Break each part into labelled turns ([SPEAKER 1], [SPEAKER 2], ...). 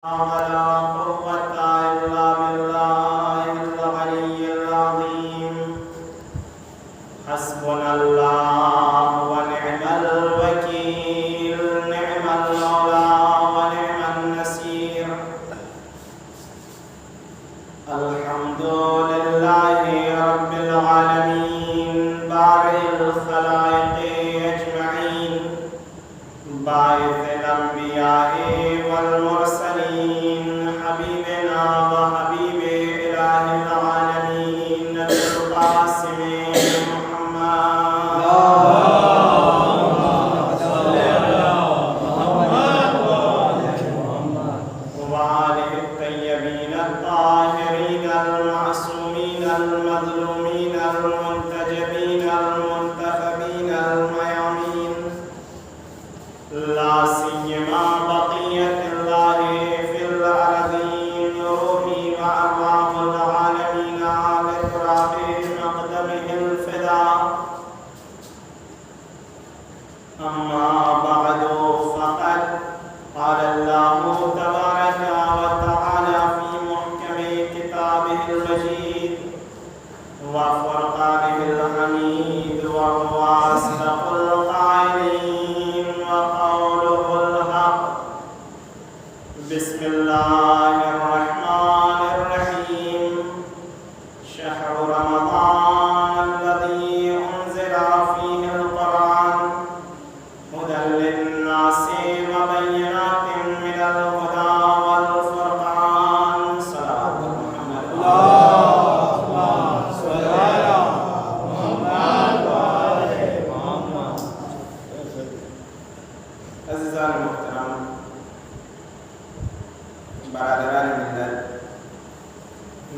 [SPEAKER 1] ولا قوة إلا بالله العلي العظيم. حسبنا الله ونعم الوكيل، نعم المولى ونعم النصير. الحمد لله رب العالمين، بارئ الخلائق أجمعين، باعث الأنبياء والمرسلين، حبيبنا وحبيب إله العالمين نبي القاسم محمد. وآله الطيبين الطاهرين المعصومين المظلومين المنتجبين المنتخبين الميامين، لا سيما بقية الله في الأرضين، روحي وأرواح العالمين على تراب مقدمه الفداء. أما بعد، فقد قال الله تبارك وتعالى في محكم كتابه المجيد وفرقانه الحميد، وهو أصدق القائلين وقوله الحق. بسم الله الرحمن الرحيم. شهر رمضان الذي أنزل فيه القرآن هدى للناس وبينات من الهدى والفرقان. صلاة محمد. اللهم صل على محمد وآل محمد. عزیزان محترم، برادران ملت،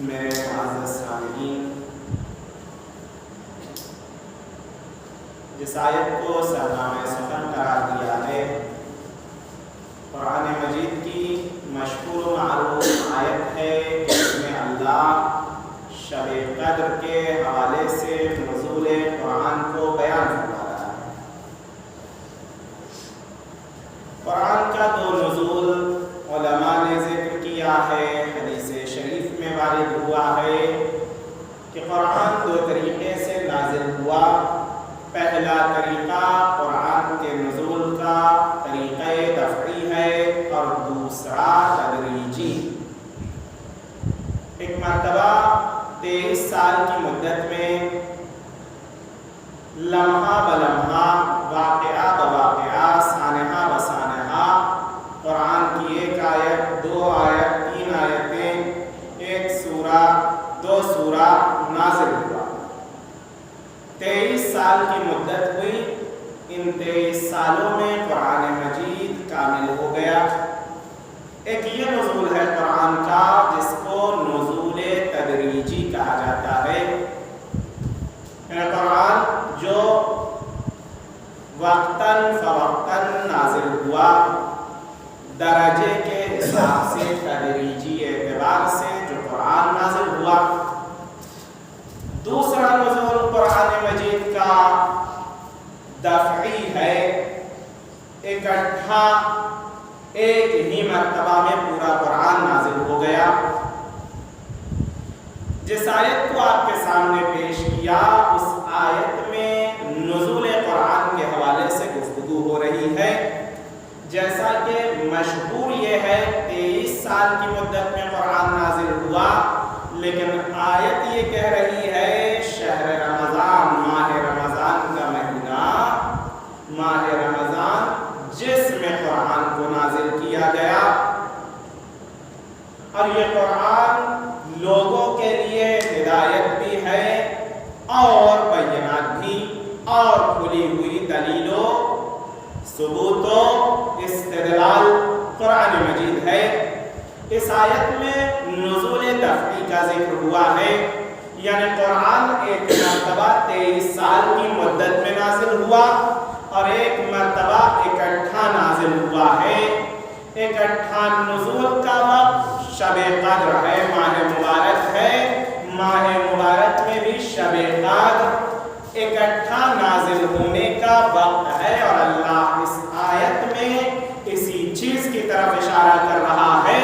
[SPEAKER 1] میرے معزز سامعین، جس آیت کو سرنامۂ سخن قرار دیا ہے، قرآن مجید کی مشہور و معروف آیت ہے کہ اس میں اللہ شب قدر کے حوالے سے نزول قرآن کو بیان فرما رہا ہے. قرآن کا دو نزول علماء نے ذکر کیا ہے، حدیث شریف میں وارد ہوا ہے کہ قرآن دو طریقے سے نازل ہوا. پہلا طریقہ قرآن کے نزول کا طریقہ دفعی ہے اور دوسرا تدریجی. ایک مرتبہ 23 سال کی مدت میں لمحہ بلمحہ، واقعہ بواقعہ، سانحہ بسانحہ قرآن کی ایک آیت، دو آیت، تین آیتیں، ایک سورہ، دو سورہ نازل ہوا. 23 سال کی مدت ہوئی. ان 23 سالوں میں قرآن مجید کامل ہو گیا. ایک یہ نزول ہے قرآن کا جس کو نزول تدریجی کہا جاتا ہے. قرآن جو وقتاً فوقتاً نازل ہوا، درجے کے حساب سے، تدریجی اعتبار سے جو قرآن نازل ہوا. دوسرا نزول قرآن مجید کا دفعی ہے، اکٹھا ایک ہی مرتبہ میں پورا قرآن نازل ہو گیا. جس آیت کو آپ کے سامنے پیش کیا، اس آیت میں نزول قرآن کے حوالے سے گفتگو ہو رہی ہے. جیسا کہ مشہور یہ ہے 23 سال کی مدت میں قرآن نازل ہوا، لیکن آیت یہ کہہ رہی ہے شہر رمضان، ماہ رمضان کا مہینہ، ماہ رمضان جس میں قرآن کو نازل کیا گیا. اور یہ قرآن لوگوں کے لیے ہدایت بھی ہے اور بینات بھی اور کھلی ہوئی دلیل و ثبوت و استدلال قرآن مجید ہے. اس آیت میں نزول دفعی کا ذکر ہوا ہے، یعنی قرآن ایک مرتبہ 23 سال کی مدت میں نازل ہوا اور ایک مرتبہ اکٹھا نازل ہوا ہے. اکٹھا نزول کا وقت شب قدر ہے، ماہ مبارک ہے. ماہ مبارک میں بھی شب قدر اکٹھا نازل ہونے کا وقت ہے. اور اللہ اس آیت میں اسی چیز کی طرف اشارہ کر رہا ہے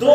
[SPEAKER 1] 2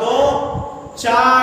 [SPEAKER 1] 2 4,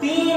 [SPEAKER 1] 3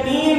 [SPEAKER 1] 3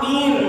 [SPEAKER 1] 3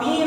[SPEAKER 1] 3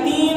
[SPEAKER 1] 3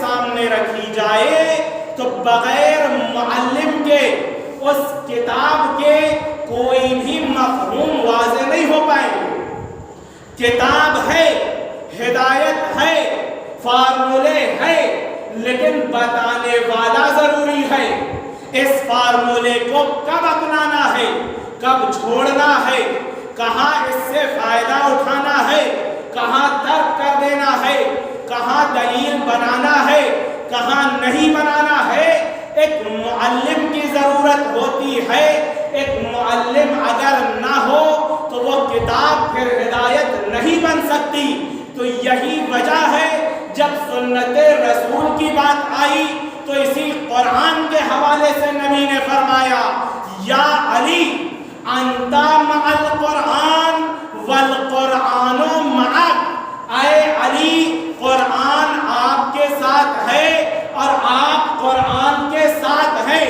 [SPEAKER 1] سامنے رکھی جائے تو بغیر معلم کے اس کتاب کے کوئی بھی مفہوم واضح نہیں ہو پائے گے۔ کتاب ہے، ہدایت ہے، فارمولے ہے، لیکن بتانے والا ضروری ہے۔ اس فارمولے کو کب اپنانا ہے، کب چھوڑنا ہے، کہاں اس سے فائدہ اٹھانا ہے، کہاں ترک کر دینا ہے، کہاں دلیل بنانا ہے، کہاں نہیں بنانا ہے، ایک معلم کی ضرورت ہوتی ہے۔ ایک معلم اگر نہ ہو تو وہ کتاب پھر ہدایت نہیں بن سکتی۔ تو یہی وجہ ہے جب سنت رسول کی بات آئی تو اسی قرآن کے حوالے سے نبی نے فرمایا یا علی انت مع القرآن والقرآن معک، اے علی قرآن آپ کے ساتھ ہے اور آپ قرآن کے ساتھ ہے۔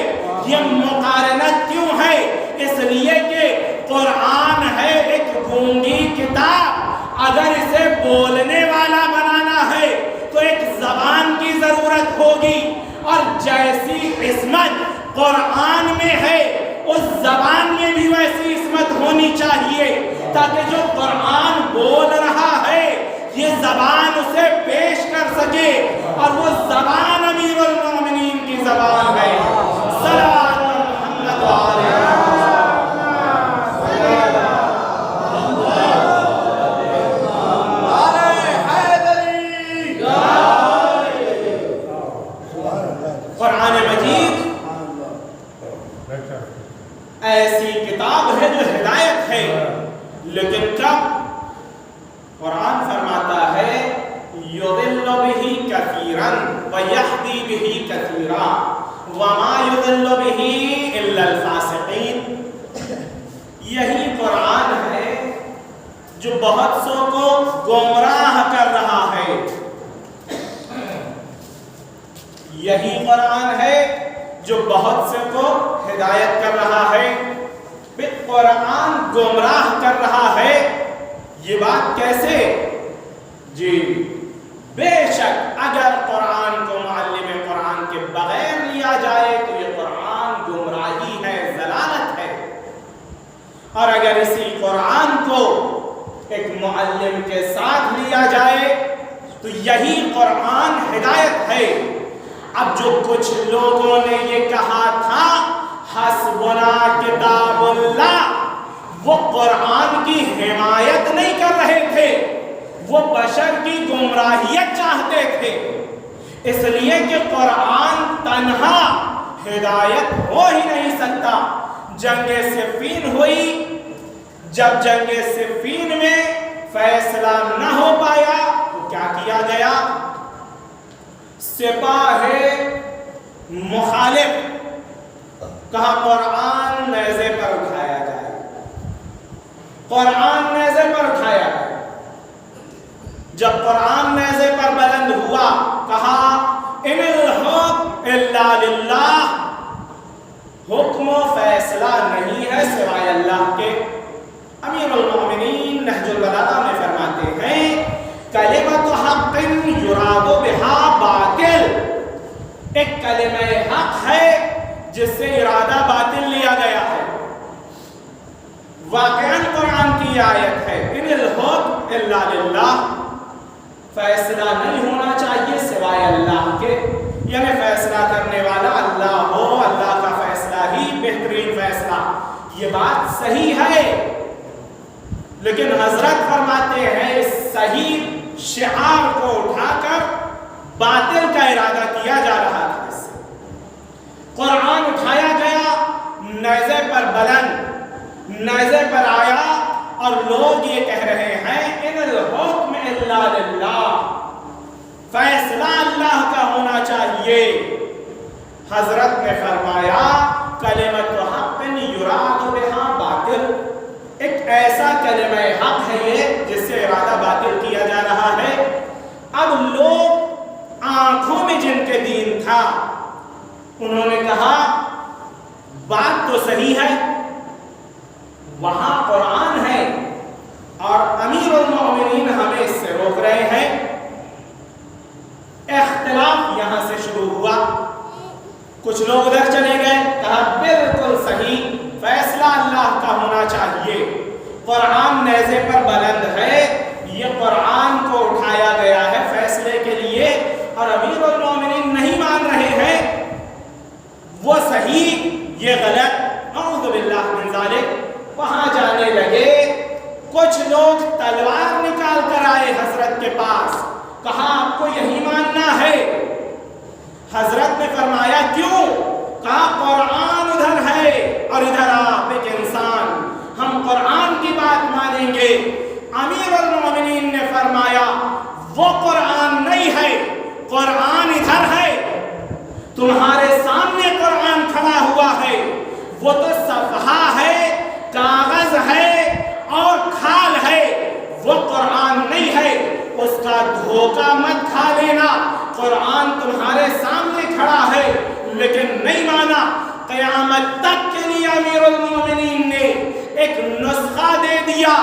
[SPEAKER 1] یہ مقارنت کیوں ہے؟ اس لیے کہ قرآن ہے ایک گونگی کتاب، اگر اسے بولنے والا بنانا ہے تو ایک زبان کی ضرورت ہوگی، اور جیسی عصمت قرآن میں ہے اس زبان میں بھی ویسی عصمت ہونی چاہیے، تاکہ جو قرآن بول رہا ہے یہ زبان اسے پیش کر سکے، اور وہ زبان امیر المومنین کی زبان ہے۔ صلوات محمد علیہ قرآن مجید ایسی کتاب ہے جو ہدایت ہے، لیکن کب قرآن فرماتا ہے یضل بہ کثیرا ویہدی بہ کثیرا وما یضل بہ الا الفاسقین۔ یہی قرآن ہے جو بہت سو کو گمراہ کر رہا ہے، یہی قرآن ہے جو بہت سے کو ہدایت کر رہا ہے۔ پھر قرآن گمراہ کر رہا ہے، یہ بات کیسے؟ جی بے شک اگر قرآن کو معلم قرآن کے بغیر لیا جائے تو یہ قرآن گمراہی ہے، ضلالت ہے، اور اگر اسی قرآن کو ایک معلم کے ساتھ لیا جائے تو یہی قرآن ہدایت ہے۔ اب جو کچھ لوگوں نے یہ کہا تھا حسبنا کتاب اللہ، وہ قرآن کی حمایت نہیں کر رہے تھے، وہ بشر کی گمراہیت چاہتے تھے، اس لیے کہ قرآن تنہا ہدایت ہو ہی نہیں سکتا۔ جنگ صفین ہوئی، جب جنگ صفین میں فیصلہ نہ ہو پایا تو کیا کیا گیا؟ سپاہ مخالف کہا قرآن نیزے پر اٹھایا جائے، قرآن نیزے پر اٹھایا جائے۔ جب قرآن نیزے پر بلند ہوا کہا ان الحکم الا للہ، حکم و فیصلہ نہیں ہے سوائے اللہ کے۔ امیر المومنین نہج البلاغہ میں فرماتے ہیں کلمۃ حق یراد بہا باطل، ایک کلمہ حق ہے جس سے ارادہ باطل لیا گیا ہے۔ واقعاً قرآن کی آیت ہے ان الحکم الا للہ، فیصلہ نہیں ہونا چاہیے سوائے اللہ کے، یعنی فیصلہ کرنے والا اللہ ہو، اللہ کا فیصلہ ہی بہترین فیصلہ۔ یہ بات صحیح ہے، لیکن حضرت فرماتے ہیں اس صحیح شعار کو اٹھا کر باطل کا ارادہ کیا جا رہا تھا۔ اس سے قرآن اٹھایا گیا، نیزے پر بلند، نیزے پر آیا، اور لوگ یہ کہہ رہے ہیں ان الحکم الا للہ، فیصلہ اللہ کا ہونا چاہیے۔ حضرت نے فرمایا کلمۃ حق یراد بہا باطل، ایک ایسا کلمہ حق ہے یہ جس سے ارادہ باطل کیا جا رہا ہے۔ اب لوگ آنکھوں میں جن کے دین تھا انہوں نے کہا بات تو صحیح ہے، وہاں قرآن ہے اور امیر المومنین ہمیں اس سے روک رہے ہیں، اختلاف یہاں سے شروع ہوا. کچھ لوگ ادھر چلے گئے, کہا بالکل صحیح, فیصلہ اللہ کا ہونا چاہیے, قرآن نیزے پر بلند ہے, یہ قرآن کو اٹھایا گیا ہے فیصلے کے لیے, اور امیر المومنین نہیں مان رہے ہیں, وہ صحیح یہ غلط, اعوذ باللہ من ذالک. وہاں جانے لگے, کچھ لوگ تلوار نکال کر آئے حضرت کے پاس, کہا آپ کو یہی ماننا ہے؟ حضرت نے فرمایا کیوں؟ کہا قرآن ادھر ہے اور ادھر آپ ایک انسان, ہم قرآن کی بات مانیں گے. امیر المومنین نے فرمایا وہ قرآن نہیں ہے, قرآن ادھر ہے, تمہارے سامنے قرآن کھڑا ہوا ہے, وہ تو صفحہ ہے, کاغذ ہے اور کھال ہے, وہ قرآن نہیں ہے, اس کا دھوکہ مت کھا لینا, قرآن تمہارے سامنے کھڑا ہے. لیکن نہیں مانا. قیامت تک کے لیے امیر المومنین نے ایک نسخہ دے دیا,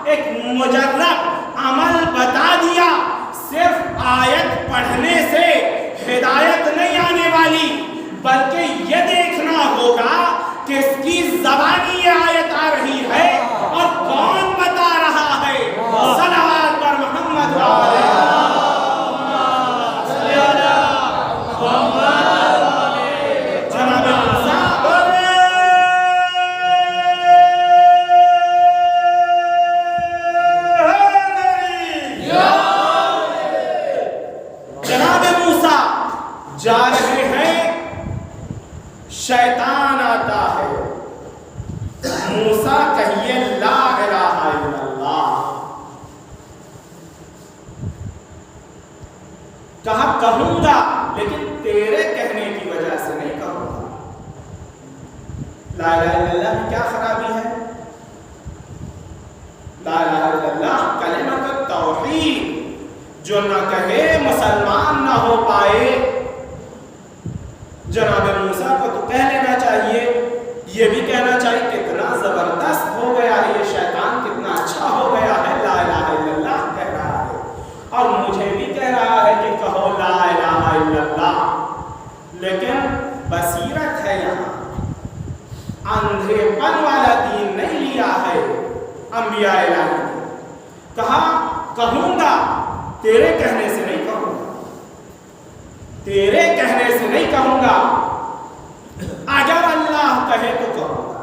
[SPEAKER 1] ایک مجرب عمل بتا دیا, صرف آیت پڑھنے سے ہدایت نہیں آنے والی, بلکہ یہ دیکھنا ہوگا کہ اس کی زبانی یہ آیت آ رہی ہے اور کون بتا رہا ہے. صلوات پر محمد جا رہے ہیں, شیطان آتا ہے, موسیٰ کہیے لا الہ الا اللہ. کہا کہوں گا لیکن تیرے کہنے کی وجہ سے نہیں کہوں گا. لا الہ الا اللہ میں کیا خرابی ہے؟ لا الہ الا اللہ کلمۃ التوحید, جو نہ کہے مسلمان نہ ہو پائے. جناب موسیٰ کو تو کہہ لینا چاہیے, یہ بھی کہنا چاہیے کتنا زبردست ہو گیا ہے یہ شیطان, کتنا اچھا ہو گیا ہے, لا الہ الا اللہ کہہ رہا ہے, اور مجھے بھی کہہ رہا ہے کہ کہو لا الہ الا اللہ. لیکن بصیرت ہے یہاں, اندھے پن والا دین نہیں لیا ہے انبیاء الہی نے. کہا کہوں گا, تیرے کہنے سے نہیں کہوں گا, تیرے کہنے سے نہیں کہوں گا, اگر اللہ کہے تو کہوں گا.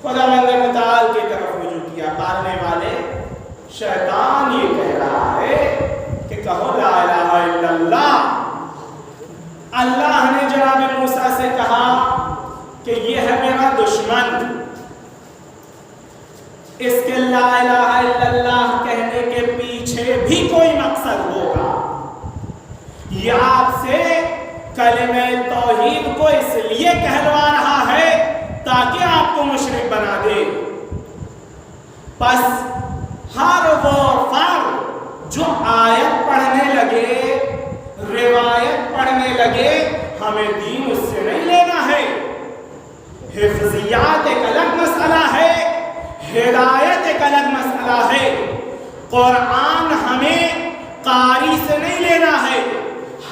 [SPEAKER 1] خداوند متعال کی طرف رجوع کیا, پالنے والے شیطان یہ کہہ رہا ہے کہ کہو لا الہ الا اللہ. اللہ نے جناب موسیٰ سے کہا کہ یہ ہے میرا دشمن, اس کے لا الہ الا اللہ کہنے کے پیچھے بھی کوئی مقصد ہوگا. یہ آپ سے کلمہ توحید کو اس لیے کہلوا رہا ہے تاکہ آپ کو مشرک بنا دے. پس ہر وہ فرد جو آیت پڑھنے لگے, روایت پڑھنے لگے, ہمیں دین اس سے نہیں لینا ہے. حفظیات ایک الگ مسئلہ ہے, ہدایت ایک الگ مسئلہ ہے. قرآن ہمیں قاری سے نہیں لینا ہے,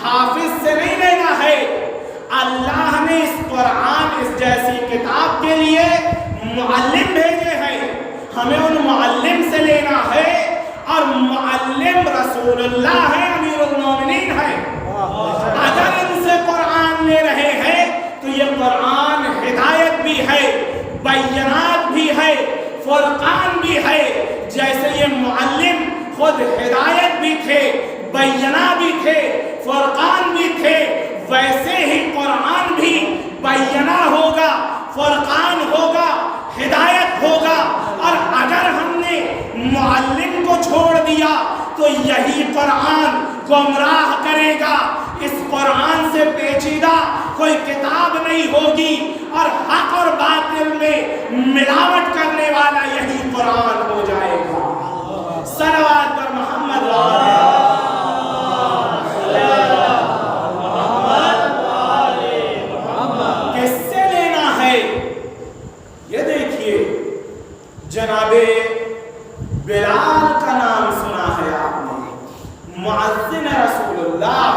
[SPEAKER 1] حافظ سے نہیں لینا ہے. اللہ نے اس قرآن, اس جیسی کتاب کے لیے معلم بھیجے ہیں, ہمیں ان معلم سے لینا ہے, اور معلم رسول اللہ ہے, امیر المومنین ہے. اگر ان سے قرآن لے رہے ہیں تو یہ قرآن ہدایت بھی ہے, بینات بھی ہے, فرقان بھی ہے. جیسے یہ معلم خود ہدایت بھی تھے, بینا بھی تھے, فرقان بھی تھے, ویسے ہی قرآن بھی بینا ہوگا, فرقان ہوگا, ہدایت ہوگا. اور اگر ہم نے معلم کو چھوڑ دیا تو یہی قرآن گمراہ کرے گا. اس قرآن سے پیچیدہ کوئی کتاب نہیں ہوگی, اور حق اور باطل میں ملاوٹ کرنے والا یہی قرآن ہو جائے گا. صلوات پر محمد کس سے لینا ہے یہ دیکھیے. جناب بلال کا نام سنا ہے آپ نے, مؤذن رسول اللہ,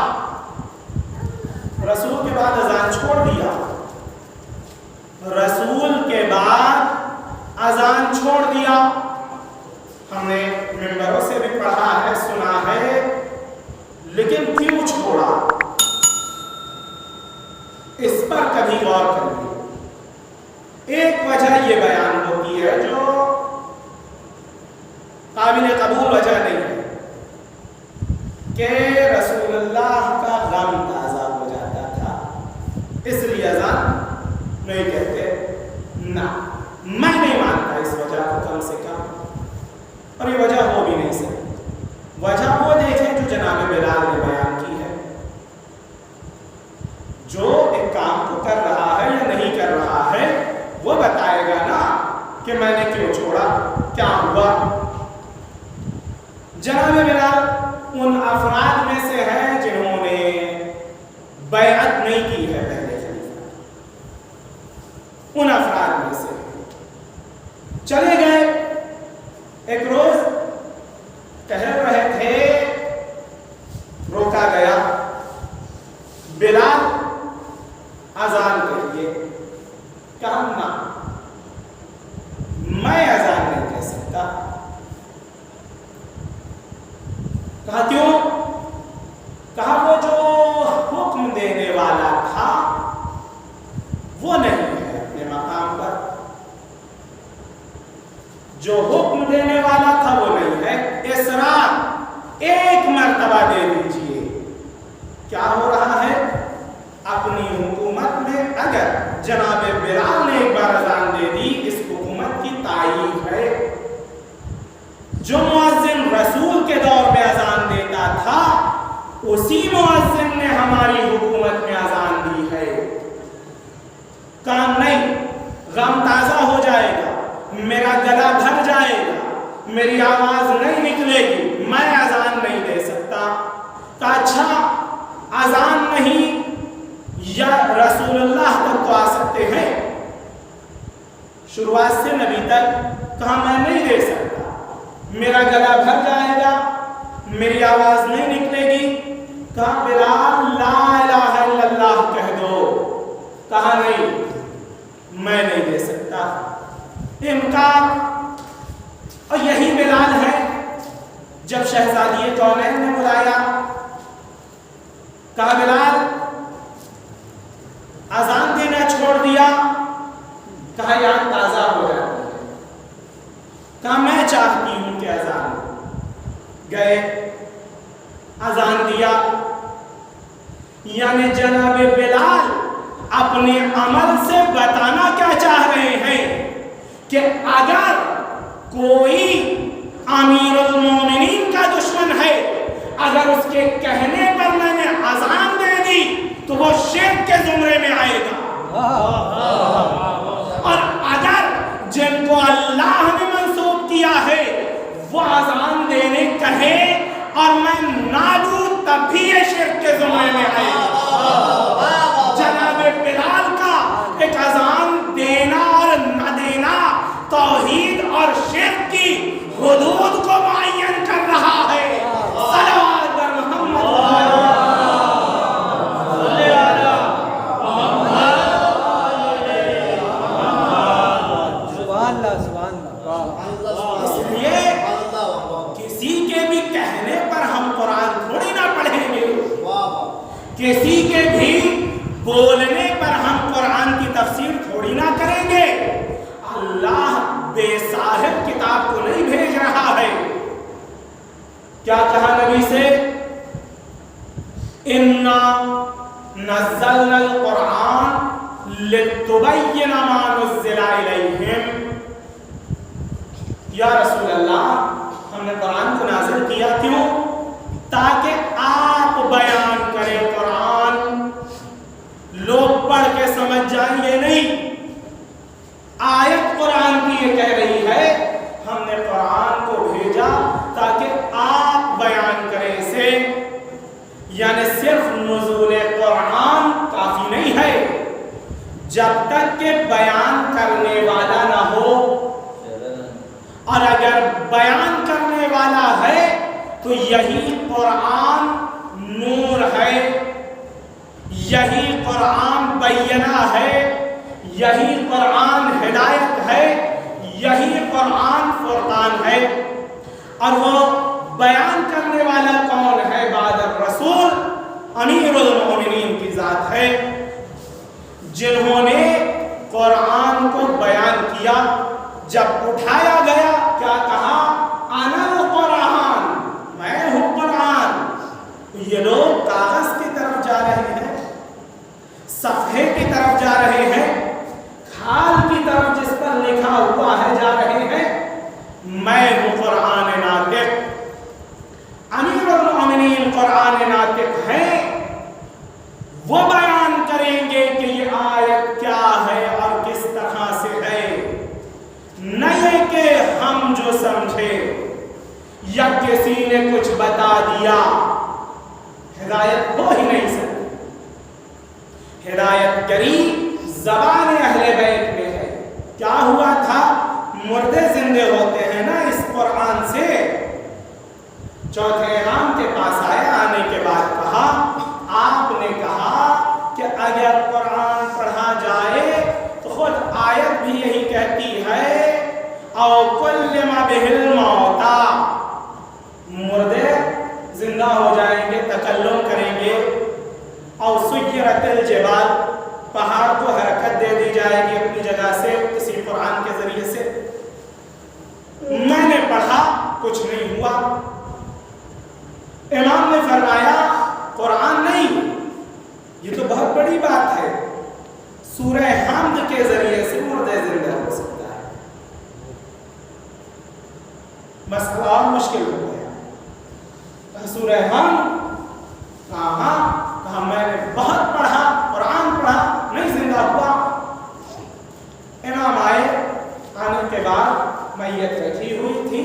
[SPEAKER 1] تو یہ کہتے نہ، میں نہیں مانتا اس وجہ کو کم سے کم، اور یہ وجہ ہو بھی نہیں سکتی۔ وجہ وہ دیکھیں جو جناب بلال نے بیان کی ہے، جو ایک کام کو کر رہا ہے یا نہیں کر رہا ہے وہ بتائے گا نا کہ میں نے کیوں چھوڑا، کیا ہوا۔ جناب بلال ان افراد میں سے ہیں جنہوں نے بیعت نہیں کی ہے پہلے خلیفہ، ان افراد میں سے چلے گئے۔ ایک روز ٹہل رہے تھے، روکا گیا، بلال اذان کہیے، کہا نہ میں اذان نہیں کہہ سکتا۔ کہا کیوں؟ کہا وہ جو حکم دینے والا تھا وہ نہیں ہے اپنے مقام پر، جو حکم دینے والا تھا وہ نہیں ہے، اس رات ایک مرتبہ دے دیجئے۔ کیا ہو رہا ہے؟ اپنی حکومت میں اگر جناب بلال نے ایک بار اذان دے دی، اس حکومت کی تائید ہے۔ جو مؤذن رسول کے دور میں اذان دیتا تھا اسی مؤذن نے ہماری حکومت میں اذان دی ہے۔ کام نہیں، غم تازہ ہو جائے گا، میرا گلا بھر جائے گا، میری آواز نہیں نکلے گی، میں اذان نہیں دے سکتا۔ کہا اچھا اذان نہیں یا رسول اللہ تک تو آ سکتے ہیں، شروعات سے نبی تک؟ کہا میں نہیں دے سکتا، میرا گلا بھر جائے گا، میری آواز نہیں نکلے گی۔ کہا بلال لا الہ الا اللہ کہہ دو۔ کہا نہیں میں نہیں دے سکتا، انکار۔ اور یہی بلال ہے جب شہزادی کونین نے بلایا، کہا بلال اذان دینا چھوڑ دیا؟ کہا یاد تازہ ہو جاتی ہے۔ کہا میں چاہتی ہوں کہ اذان گئے، اذان دیا۔ یعنی جناب بلال اپنے عمل سے بتانا کیا چاہ رہے ہیں کہ اگر کوئی امیر المومنین کا دشمن ہے، اگر اس کے کہنے پر میں نے اذان دے دی تو وہ شرک کے زمرے میں آئے گا، اور اگر جن کو اللہ نے منسوب کیا ہے وہ اذان دینے کہے اور میں نہ دوں تب بھی یہ شرک کے زمرے میں آئے گا۔ جناب بلال کا ایک اذان دینا اور نہ دینا توحید اور شرک کی حدود کو معین کر رہا ہے۔ صلوات بر محمد کسی کے بھی بولنے پر ہم قرآن کی تفسیر تھوڑی نہ کریں گے۔ اللہ بے صاحب کتاب کو نہیں بھیج رہا ہے۔ کیا کہا نبی سے؟ اِنَّا نَزَّلْنَا الْقُرْآنَ لِتُبَيِّنَ مَا نُزِّلَ إِلَيْهِمْ۔ یا رسول اللہ ہم نے قرآن کو نازل کیا کیوں؟ تاکہ آپ بیان کریں قرآن، لوگ پڑھ کے سمجھ جائیں۔ یہ نہیں، آیت قرآن کی یہ کہہ رہی ہے ہم نے قرآن کو بھیجا تاکہ آپ بیان کریں اسے۔ یعنی صرف نزول قرآن کافی نہیں ہے، جب تک کہ بیان کرنے والا نہ ہو، اور اگر بیان کرنے والا ہے تو یہی قرآن نور ہے، یہی قرآن بینہ ہے، یہی قرآن ہدایت ہے، یہی قرآن فرقان ہے۔ اور وہ بیان کرنے والا کون ہے بعد الرسول؟ امیر المومنین کی ذات ہے، جنہوں نے قرآن کو بیان کیا۔ جب اٹھایا گیا کیا کہا؟ انا القرآن، میں ہوں قرآن۔ یہ لوگ کاغذ کی طرف جا رہے ہیں، صفحے کی طرف جا رہے ہیں، وہ بیان کریں گے کہ یہ آیت کیا ہے اور کس طرح سے ہے، نہ یہ کہ ہم جو سمجھے یا کسی نے کچھ بتا دیا۔ ہدایت ہو ہی نہیں سکتی۔ ہدایت گری زبان اہل بیت میں ہے۔ کیا ہوا تھا؟ مردے زندے ہوتے ہیں نا اس قرآن سے۔ چوتھے امام کے پاس آیا، آنے کے بعد کہا، آپ نے کہا کہ اگر قرآن پڑھا جائے تو خود آیت بھی یہی کہتی ہے او کلم بہ الموتى، مردے زندہ ہو جائیں گے، تکلم کریں گے، او سیرت الجبال، پہاڑ کو حرکت دے دی جائے گی اپنی جگہ سے کسی قرآن کے ذریعے سے۔ میں نے پڑھا، کچھ نہیں ہوا۔ امام نے فرمایا قرآن نہیں، یہ تو بہت بڑی بات ہے، سورہ حمد کے ذریعے سے مردے زندہ ہو سکتا ہے۔ مسئلہ اور مشکل ہو گیا۔ سورہ حمد کہا میں نے بہت پڑھا، قرآن پڑھا، نہیں زندہ ہوا۔ امام آئے، آنے کے بعد میت رکھی ہوئی تھی۔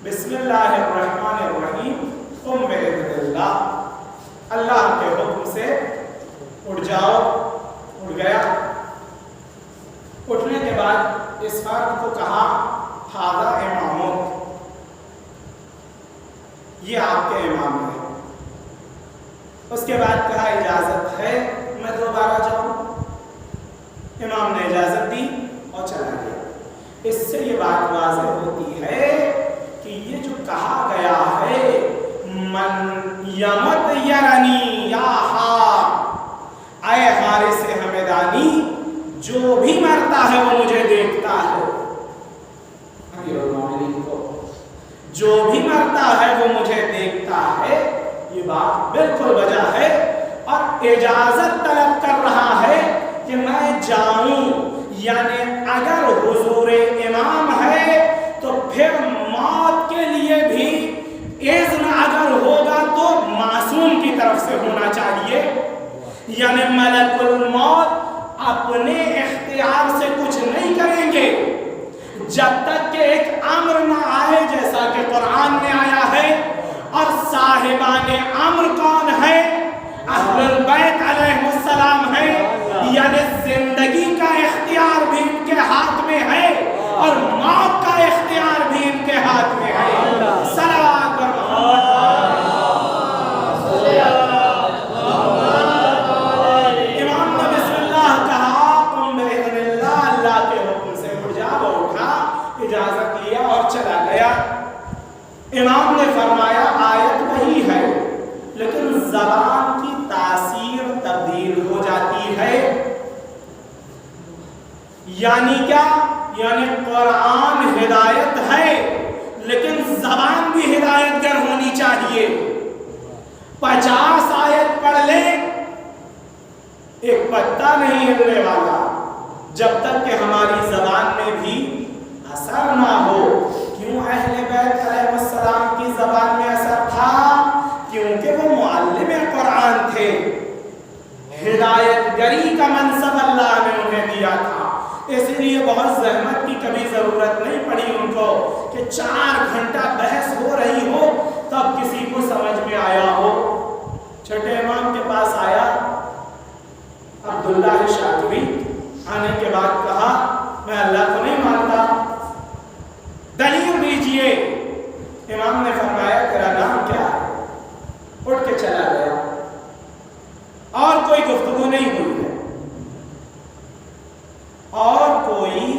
[SPEAKER 1] بسم اللہ الرحمن الرحیم، قم بإذن اللہ، اللہ کے حکم سے اٹھ جاؤ۔ اٹھ گیا۔ اٹھنے کے بعد اس فرد کو کہا ھذا امامک، یہ آپ کے امام ہیں۔ اس کے بعد کہا اجازت ہے میں دوبارہ جاؤں؟ امام نے اجازت دی اور چلا گیا۔ اس سے یہ بات واضح ہوتی ہے کہ یہ جو کہا گیا ہے من یمت یرنی یا حار، اے حارث ہمدانی، جو بھی مرتا ہے وہ مجھے دیکھتا ہے، امیر المومنین کو جو بھی مرتا ہے وہ مجھے دیکھتا ہے، یہ بات بالکل وجہ ہے، اور اجازت طلب کر رہا ہے کہ میں جاؤں، یعنی اگر حضور امام ہے تو پھر موت کے لیے بھی اذن اگر ہوگا تو معصوم کی طرف سے ہونا چاہیے، یعنی ملک الموت اپنے اختیار سے کچھ نہیں کریں گے جب تک کہ ایک امر نہ آئے، جیسا کہ قرآن میں آیا ہے۔ اور صاحبان امر کون ہے؟ اہل البیت علیہ السلام ہے، یعنی زندگی کا اختیار بھی ان کے ہاتھ میں ہے اور موت کا اختیار بھی ان کے ہاتھ میں ہے۔ صلوات پر امام نے بسم اللہ کہا، قم بإذن اللہ، اللہ کے حکم سے اٹھ جا۔ وہ اٹھا، اجازت لیا اور چلا گیا۔ امام نے فرمایا آیت وہی ہے لیکن زبان کی تاثیر تبدیل ہو جاتی ہے۔ یعنی کیا؟ یعنی قرآن ہدایت ہے لیکن زبان بھی ہدایت گر ہونی چاہیے۔ 50 آیت پڑھ لے، ایک پتا نہیں ہلنے والا جب تک کہ ہماری زبان میں بھی اثر نہ ہو۔ کیوں اہل بیت علیہ السلام کی زبان میں اثر تھا؟ کیونکہ وہ معلم قرآن تھے، ہدایت گری کا منصب اللہ نے انہیں دیا تھا، اس لیے بہت زحمت کی کبھی ضرورت نہیں پڑی ان کو کہ 4 گھنٹہ بحث ہو رہی ہو تب کسی کو سمجھ میں آیا ہو۔ چھٹے امام کے پاس آیا عبداللہ شاکری، آنے کے بعد کہا میں اللہ کو نہیں مانتا، دلیل دیجئے۔ امام نے فرمایا تیرا نام کیا ہے؟ اٹھ کے چلا گیا، اور کوئی گفتگو نہیں ہوئی ہے، اور کوئی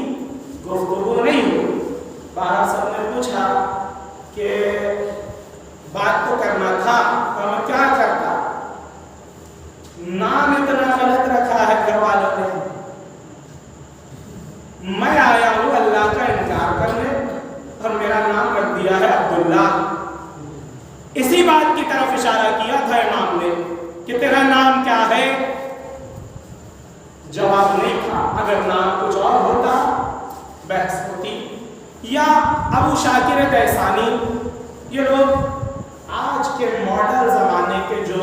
[SPEAKER 1] گفتگو نہیں ہوئی۔ باہر سب نے پوچھا کہ بات تو کرنا تھا، میں کیا کرتا؟ نام اتنا غلط رکھا ہے گھر والوں نے، میں آیا ہوں اللہ کا انکار کرنے اور میرا نام رکھ دیا ہے عبداللہ۔ اسی بات کی طرف اشارہ کیا تھا امام نے کہ تیرا نام کیا ہے؟ جواب نہیں تھا۔ اگر نام کچھ اور ہوتا بحث ہوتی۔ یا ابو شاکر کیسانی، یہ لوگ آج کے ماڈل زمانے کے جو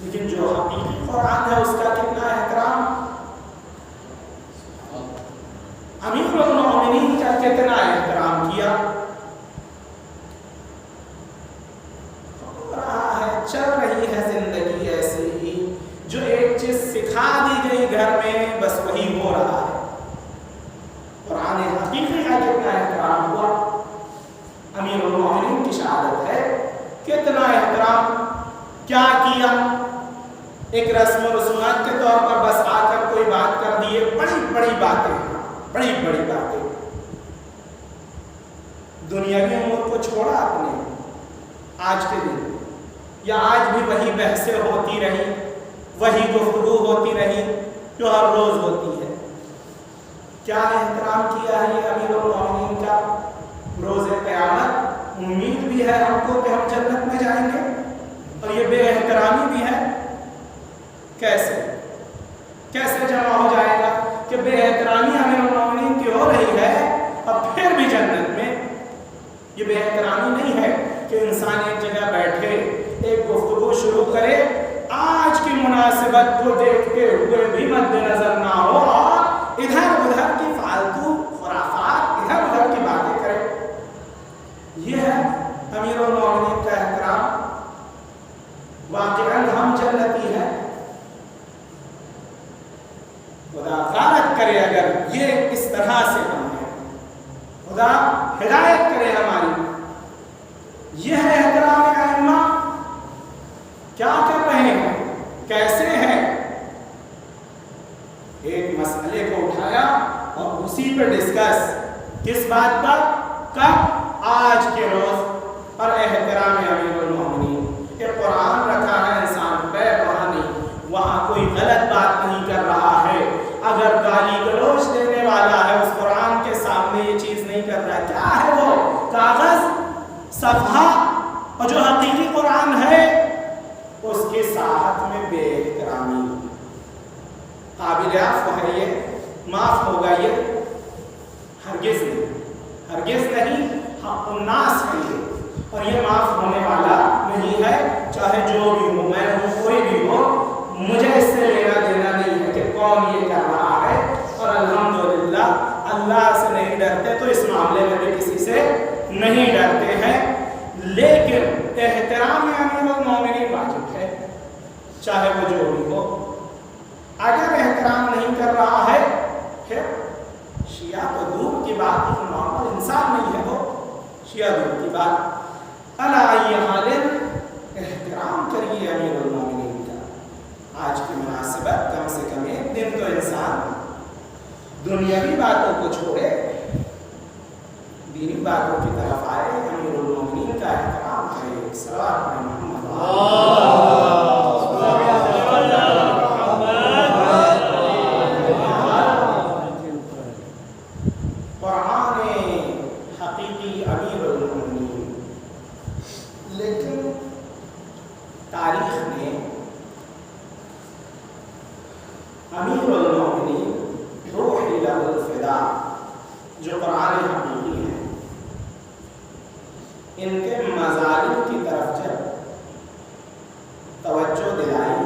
[SPEAKER 1] لیکن جو حقیقی قرآن ہے اس کا کتنا احترام، امیر المومنین کا کتنا احترام کیا. چل رہی ہے زندگی ایسے ہی، جو ایک چیز سکھا دی گئی گھر میں بس وہی ہو رہا ہے. قرآن حقیقی کا کتنا احترام ہوا، امیر المومنین کی شہادت ہے، کتنا احترام کیا کیا. ایک رسم و رسومات کے طور پر بس آ کر کوئی بات کر دیے، بڑی بڑی باتیں، بڑی بڑی باتیں. دنیاوی امور کو چھوڑا آپ نے، آج کے دن یا آج بھی وہی بحثیں ہوتی رہی، وہی گفتگو ہوتی رہی جو ہر روز ہوتی ہے. کیا احترام کیا ہے یہ امیر المومنین کا. روز قیامت امید بھی ہے ہم کو کہ ہم جنت میں جائیں گے، اور یہ بے احترامی بھی ہے. کیسے جمع ہو جائے گا کہ بے احترامی امیر المومنین کی ہو رہی ہے اور پھر بھی جنت میں. یہ بے احترامی نہیں ہے کہ انسان ایک جگہ بیٹھے ایک گفتگو شروع کرے، آج کی مناسبت کو دیکھتے ہوئے بھی مد نظر نہ ہو اور ادھر ادھر کی فالتو خرافات، ادھر ادھر کی باتیں کرے. یہ ہے امیر المومنین کا احترام. واقعاً ہم جنتی ہیں، خدا غارت کرے اگر یہ اس طرح سے ہم ہیں، خدا ہدایت کرے ہماری. یہ ہے احترام ائمہ. کیا کر رہے ہیں، کیسے ہیں. ایک مسئلے کو اٹھایا اور اسی پہ ڈسکس، کس بات پر، کب، آج کے روز. اور احترام امیر المومنین کہ قرآن رکھا ہے انسان پہ، وہاں نہیں، وہاں کوئی غلط بات نہیں کر رہا ہے. اگر گالی گلوچ دینے والا ہے اس قرآن کے سامنے یہ چیز نہیں کر رہا ہے. کیا ہے وہ کاغذ، صفحہ، اور جو حقیقی قرآن ہے اس کی ساحت میں بے احترامی. قابل عفو ہے یہ، معاف ہوگا یہ، ہرگز نہیں، ہرگز نہیں. حق الناس ہے یہ، اور یہ معاف ہونے والا نہیں ہے. چاہے جو بھی ہو، میں ہوں، کوئی بھی ہو، مجھے اس سے لینا دینا نہیں ہے کہ کون یہ کر رہا ہے. اور الحمدللہ اللہ سے نہیں ڈرتے تو اس معاملے میں بھی کسی سے نہیں ڈرتے ہیں. لیکن احترام امیر المومنین واجب ہے، چاہے وہ جو بھی ہو. اگر احترام نہیں کر رہا ہے پھر شیعہ تو دور کی بات، ایک نارمل انسان نہیں ہے وہ، شیعہ دور کی بات. علی ای حال احترام کریے امیر المومنین کا. آج کی مناسبت کم سے کم ایک دن تو انسان دنیاوی باتوں کو چھوڑے، دینی باتوں کی طرف آئے، امیر المومنین کا احترام کرے. صلوات علی محمد. قرآن حقیقی امیر المومنین. لیکن تاریخ میں امیر المومنین روح لہ الفداء جو قرآن حقیقی ہے، ان کے مظالم کی طرف جب توجہ دلائی،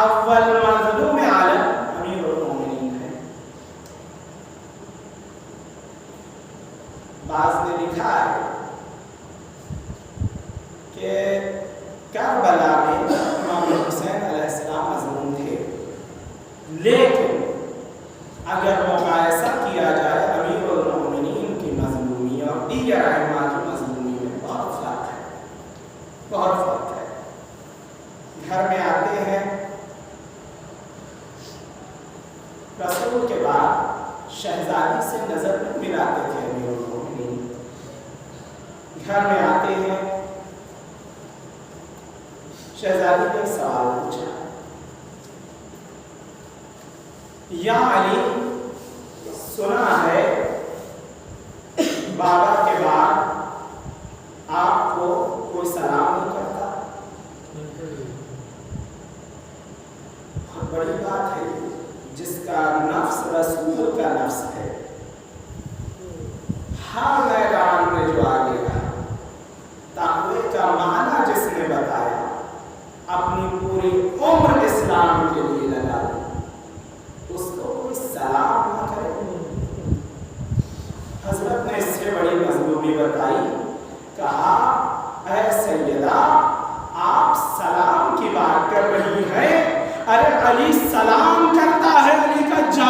[SPEAKER 1] اول مظلوم عالم امیر المومنین ہے. بعض نے لکھا ہے کہ کربلا میں امام حسین علیہ السلام مظلوم تھے، لیکن اگر مقایسہ کیا جائے امیر المومنین کی مظلومی اور دیگر ائمہ کی مظلومی میں بہت فرق ہے، بہت فرق ہے. گھر میں آتے ہیں، رسول کے بعد شہزادی سے نظر نہیں ملاتے تھے امیر المومنین. گھر میں آتے ہیں، شہزادی نے ایک سوال پوچھا، یا علی، سنا ہے بابا کے بعد آپ کو کوئی سلام نہیں کرتا. بہت بڑی بات ہے، جس کا نفس رسول کا نفس ہے. ہر میدان میں جو آگے گا تقوی کا معنی جس نے بتایا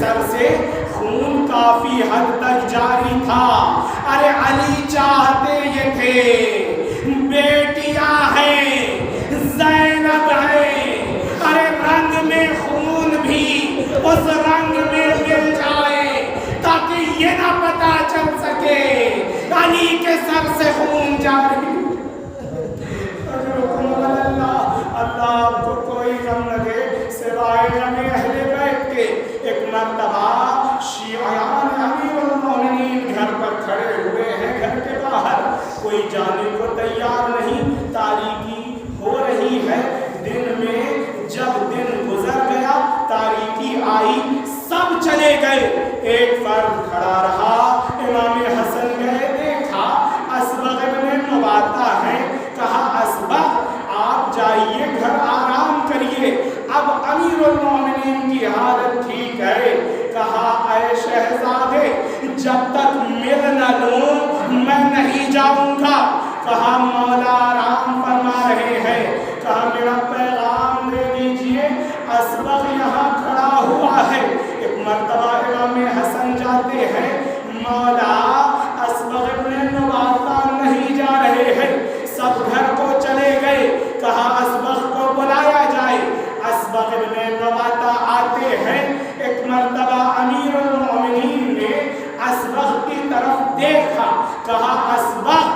[SPEAKER 1] سر سے خون کافی حد تک جاری تھا. ارے علی چاہتے یہ تھے بیٹیاں ہیں, زینب ہے, ارے رنگ میں خون بھی اس رنگ میں مل جائے تاکہ یہ نہ پتا چل سکے علی کے سر سے خون جاری. اللہ آپ کو کوئی غم نہ دے سوائے غم اہل بیت کے. ایک مرتبہ شیعیان امیر المومنین گھر پر کھڑے ہوئے ہیں, گھر کے باہر کوئی جانے کو تیار نہیں, تاریکی ہو رہی ہے. دن میں جب دن گزر گیا, تاریکی آئی, سب چلے گئے, ایک فرد کھڑا رہا. امام حسن گئے, دیکھا اسبغ ابن نباتہ ہیں, کہا اسبغ آپ جائیے گھر آرام کریے, اب امیر المومنین کی حالت ٹھیک ہے. کہا اے شہزادے جب تک مل نہ لوں میں نہیں جاؤں گا. کہا مولا آرام فرما رہے ہیں. کہا میرا پیغام دے دیجئے, اسبغ یہاں کھڑا ہوا ہے. ایک مرتبہ امام حسن جاتے ہیں, مولا اسبغ ابن نباتہ نہیں جا رہے ہیں. سب گھر کو چلے گئے. کہا اسبغ کو بلایا جائے. اسبغ ابن نباتہ آتے ہیں. ایک مرتبہ امیر المومنین نے اسبغ کی طرف دیکھا. کہا اسبغ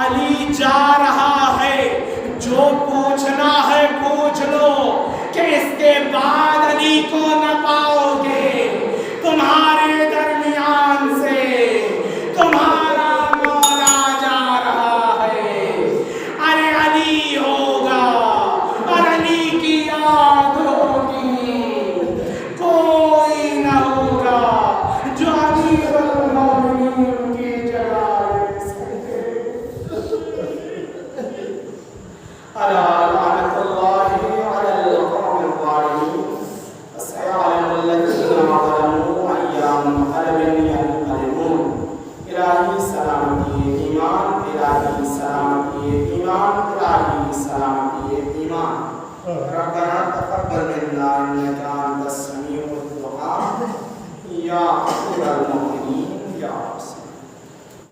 [SPEAKER 1] علی جا رہا ہے, جو پوچھنا ہے پوچھ لو کہ اس کے بعد علی کو نہ پاؤ گے. تمہارے درمیان سے تمہارا مولا جا رہا ہے. ارے علی ہوگا اور علی کی یاد ہوگی, کوئی نہ ہوگا جو امیر المومنین کی جگہ لے سکے. الا لعنت اللہ علی القوم الظالمین. سيعلم الذين ظلموا أيام منقلب ينقلبون. الہی سلامتی ایمان, الہی سلامتی ایمان, الہی سلامتی ایمان. ربنا تقبل منا انك انت السميع الدعاء يا غفور